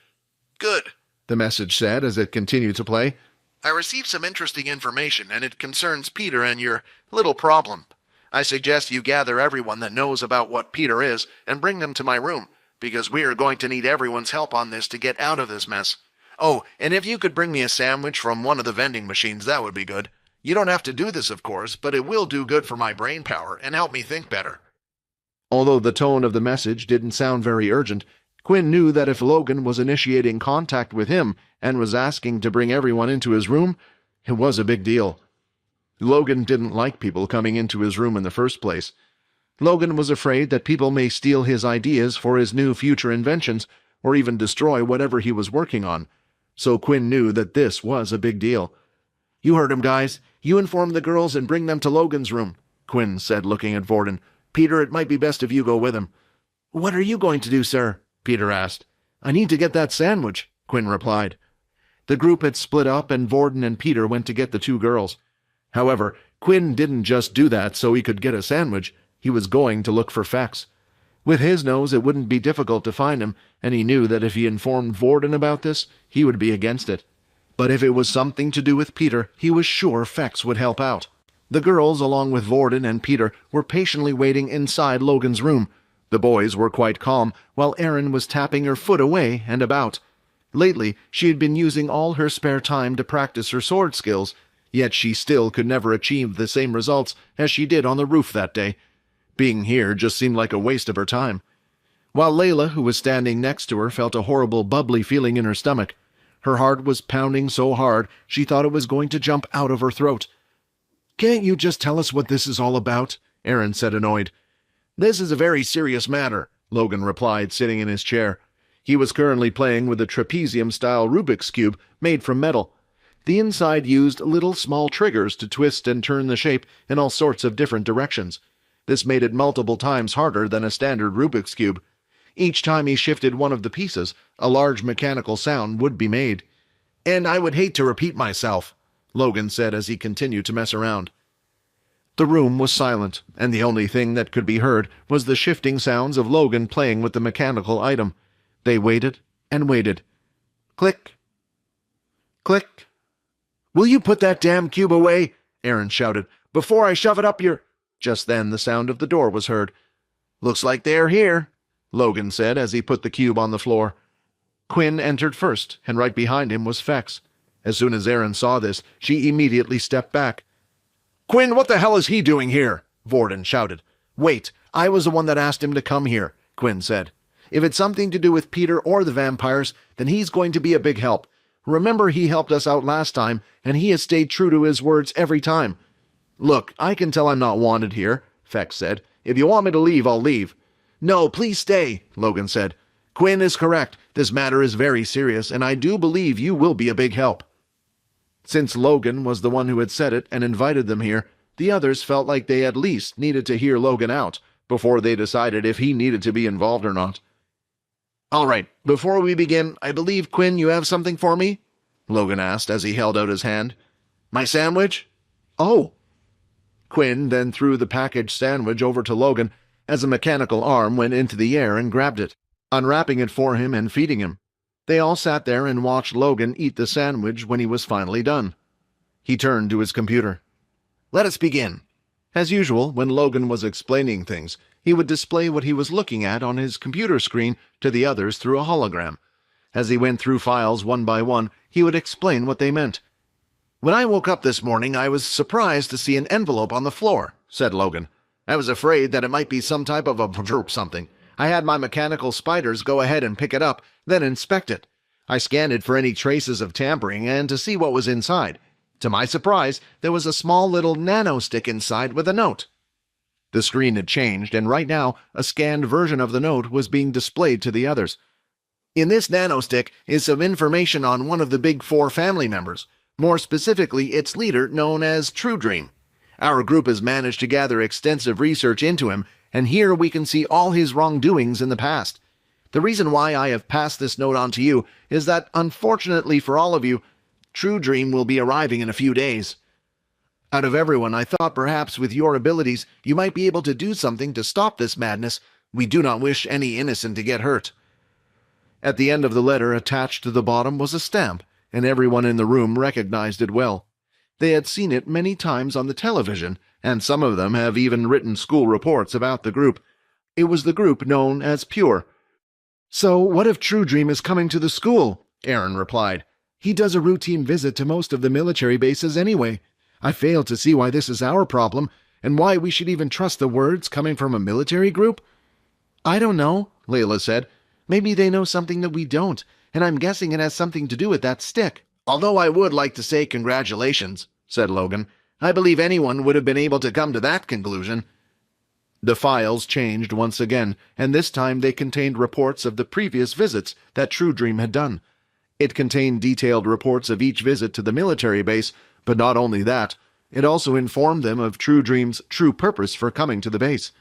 "Good," the message said as it continued to play. "I received some interesting information, and it concerns Peter and your little problem. I suggest you gather everyone that knows about what Peter is and bring them to my room, because we are going to need everyone's help on this to get out of this mess. Oh, and if you could bring me a sandwich from one of the vending machines, that would be good. You don't have to do this, of course, but it will do good for my brain power and help me think better." Although the tone of the message didn't sound very urgent, Quinn knew that if Logan was initiating contact with him and was asking to bring everyone into his room, it was a big deal. Logan didn't like people coming into his room in the first place. Logan was afraid that people may steal his ideas for his new future inventions or even destroy whatever he was working on, so Quinn knew that this was a big deal. "You heard him, guys. You inform the girls and bring them to Logan's room," Quinn said, looking at Vorden. "Peter, it might be best if you go with him." "What are you going to do, sir?" Peter asked. "I need to get that sandwich," Quinn replied. The group had split up and Vorden and Peter went to get the two girls. However, Quinn didn't just do that so he could get a sandwich. He was going to look for Fex. With his nose, it wouldn't be difficult to find him, and he knew that if he informed Vorden about this, he would be against it. But if it was something to do with Peter, he was sure Fex would help out. The girls, along with Vorden and Peter, were patiently waiting inside Logan's room. The boys were quite calm, while Erin was tapping her foot away and about. Lately, she had been using all her spare time to practice her sword skills, yet she still could never achieve the same results as she did on the roof that day. Being here just seemed like a waste of her time. While Layla, who was standing next to her, felt a horrible bubbly feeling in her stomach. Her heart was pounding so hard she thought it was going to jump out of her throat. "Can't you just tell us what this is all about?" Erin said, annoyed. "This is a very serious matter," Logan replied, sitting in his chair. He was currently playing with a trapezium-style Rubik's Cube made from metal. The inside used little small triggers to twist and turn the shape in all sorts of different directions. This made it multiple times harder than a standard Rubik's Cube. Each time he shifted one of the pieces, a large mechanical sound would be made. "And I would hate to repeat myself," Logan said as he continued to mess around. The room was silent, and the only thing that could be heard was the shifting sounds of Logan playing with the mechanical item. They waited and waited. Click. Click. "Will you put that damn cube away?" Erin shouted. "Before I shove it up your—" Just then the sound of the door was heard. "Looks like they're here," Logan said as he put the cube on the floor. Quinn entered first, and right behind him was Fex. As soon as Erin saw this, she immediately stepped back. "Quinn, what the hell is he doing here?" Vorden shouted. "Wait, I was the one that asked him to come here," Quinn said. "If it's something to do with Peter or the vampires, then he's going to be a big help. Remember, he helped us out last time, and he has stayed true to his words every time." "Look, I can tell I'm not wanted here," Fex said. "If you want me to leave, I'll leave." "No, please stay," Logan said. "Quinn is correct. This matter is very serious, and I do believe you will be a big help." Since Logan was the one who had said it and invited them here, the others felt like they at least needed to hear Logan out before they decided if he needed to be involved or not. "All right, before we begin, I believe, Quinn, you have something for me?" Logan asked as he held out his hand. "My sandwich?" "Oh." Quinn then threw the packaged sandwich over to Logan as a mechanical arm went into the air and grabbed it, unwrapping it for him and feeding him. They all sat there and watched Logan eat the sandwich when he was finally done. He turned to his computer. "Let us begin." As usual, when Logan was explaining things, he would display what he was looking at on his computer screen to the others through a hologram. As he went through files one by one, he would explain what they meant. "When I woke up this morning, I was surprised to see an envelope on the floor," said Logan. "I was afraid that it might be some type of a something. I had my mechanical spiders go ahead and pick it up, then inspect it. I scanned it for any traces of tampering and to see what was inside. To my surprise, there was a small little nano-stick inside with a note." The screen had changed, and right now, a scanned version of the note was being displayed to the others. "In this nano-stick is some information on one of the Big Four family members, more specifically its leader known as Truedream. Our group has managed to gather extensive research into him, and here we can see all his wrongdoings in the past. The reason why I have passed this note on to you is that, unfortunately for all of you, Truedream will be arriving in a few days. Out of everyone, I thought perhaps with your abilities you might be able to do something to stop this madness. We do not wish any innocent to get hurt." At the end of the letter, attached to the bottom, was a stamp, and everyone in the room recognized it well. They had seen it many times on the television, and some of them have even written school reports about the group. It was the group known as Pure. "So what if Truedream is coming to the school?" Erin replied. "He does a routine visit to most of the military bases anyway. I fail to see why this is our problem, and why we should even trust the words coming from a military group." "I don't know," Layla said. "Maybe they know something that we don't, and I'm guessing it has something to do with that stick." "Although I would like to say congratulations," said Logan. "I believe anyone would have been able to come to that conclusion." The files changed once again, and this time they contained reports of the previous visits that Truedream had done. It contained detailed reports of each visit to the military base, but not only that, it also informed them of Truedream's true purpose for coming to the base.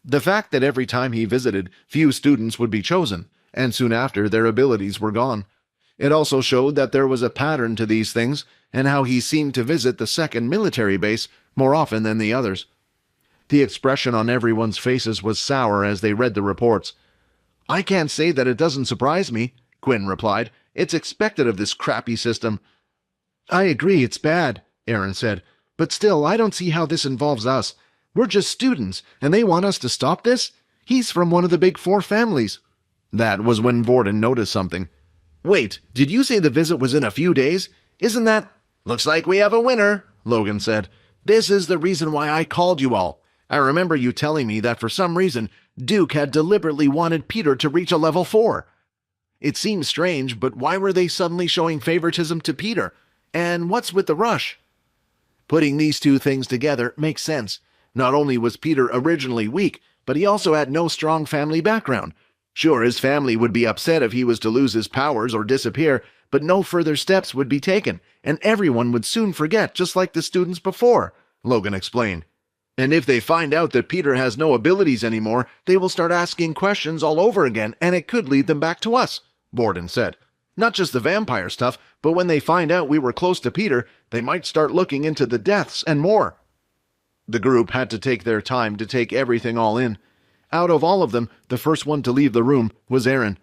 The fact that every time he visited, few students would be chosen, and soon after their abilities were gone. It also showed that there was a pattern to these things, and how he seemed to visit the second military base more often than the others. The expression on everyone's faces was sour as they read the reports. "I can't say that it doesn't surprise me," Quinn replied. "It's expected of this crappy system." "I agree, it's bad," Erin said. "But still, I don't see how this involves us. We're just students, and they want us to stop this? He's from one of the big 4 families." That was when Vorden noticed something. "Wait, did you say the visit was in a few days? Isn't that—" "Looks like we have a winner," Logan said. "This is the reason why I called you all. I remember you telling me that for some reason, Duke had deliberately wanted Peter to reach a level 4. It seems strange, but why were they suddenly showing favoritism to Peter? And what's with the rush?" Putting these two things together makes sense. Not only was Peter originally weak, but he also had no strong family background. Sure, his family would be upset if he was to lose his powers or disappear, but no further steps would be taken, and everyone would soon forget, just like the students before, Logan explained. "And if they find out that Peter has no abilities anymore, they will start asking questions all over again, and it could lead them back to us," Vorden said. "Not just the vampire stuff, but when they find out we were close to Peter, they might start looking into the deaths and more." The group had to take their time to take everything all in. Out of all of them, the first one to leave the room was Erin.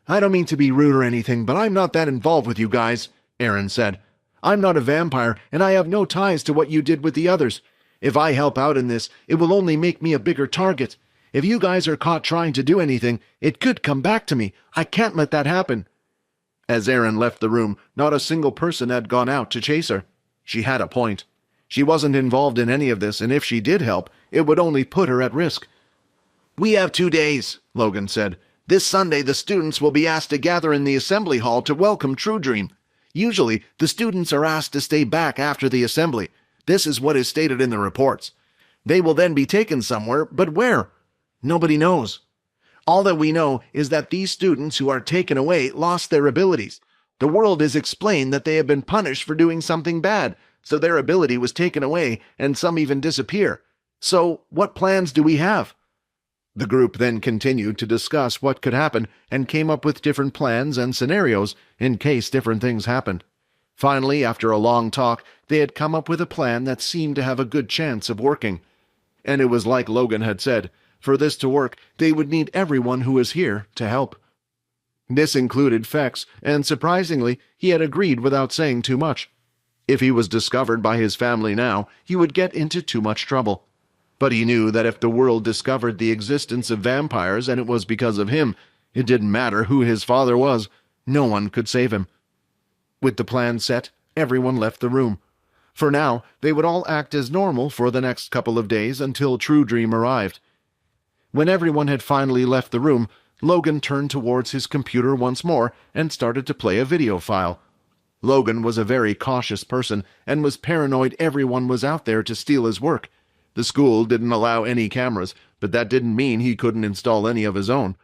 "I don't mean to be rude or anything, but I'm not that involved with you guys," Erin said. "I'm not a vampire, and I have no ties to what you did with the others. If I help out in this, it will only make me a bigger target. If you guys are caught trying to do anything, it could come back to me. I can't let that happen." As Erin left the room, not a single person had gone out to chase her. She had a point. She wasn't involved in any of this, and if she did help, it would only put her at risk. "We have 2 days," Logan said. "This Sunday the students will be asked to gather in the assembly hall to welcome Truedream. Usually, the students are asked to stay back after the assembly. This is what is stated in the reports. They will then be taken somewhere, but where? Nobody knows. All that we know is that these students who are taken away lost their abilities. The world is explained that they have been punished for doing something bad, so their ability was taken away, and some even disappear. So, what plans do we have?" The group then continued to discuss what could happen and came up with different plans and scenarios in case different things happened. Finally, after a long talk, they had come up with a plan that seemed to have a good chance of working. And it was like Logan had said, for this to work, they would need everyone who was here to help. This included Fex, and surprisingly, he had agreed without saying too much. If he was discovered by his family now, he would get into too much trouble. But he knew that if the world discovered the existence of vampires and it was because of him, it didn't matter who his father was, no one could save him. With the plan set, everyone left the room. For now, they would all act as normal for the next couple of days until Truedream arrived. When everyone had finally left the room, Logan turned towards his computer once more and started to play a video file. Logan was a very cautious person and was paranoid everyone was out there to steal his work. The school didn't allow any cameras, but that didn't mean he couldn't install any of his own.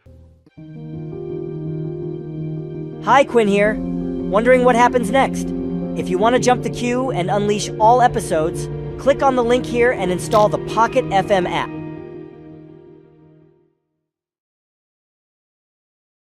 Hi, Quinn here. Wondering what happens next? If you want to jump the queue and unleash all episodes, click on the link here and install the Pocket FM app.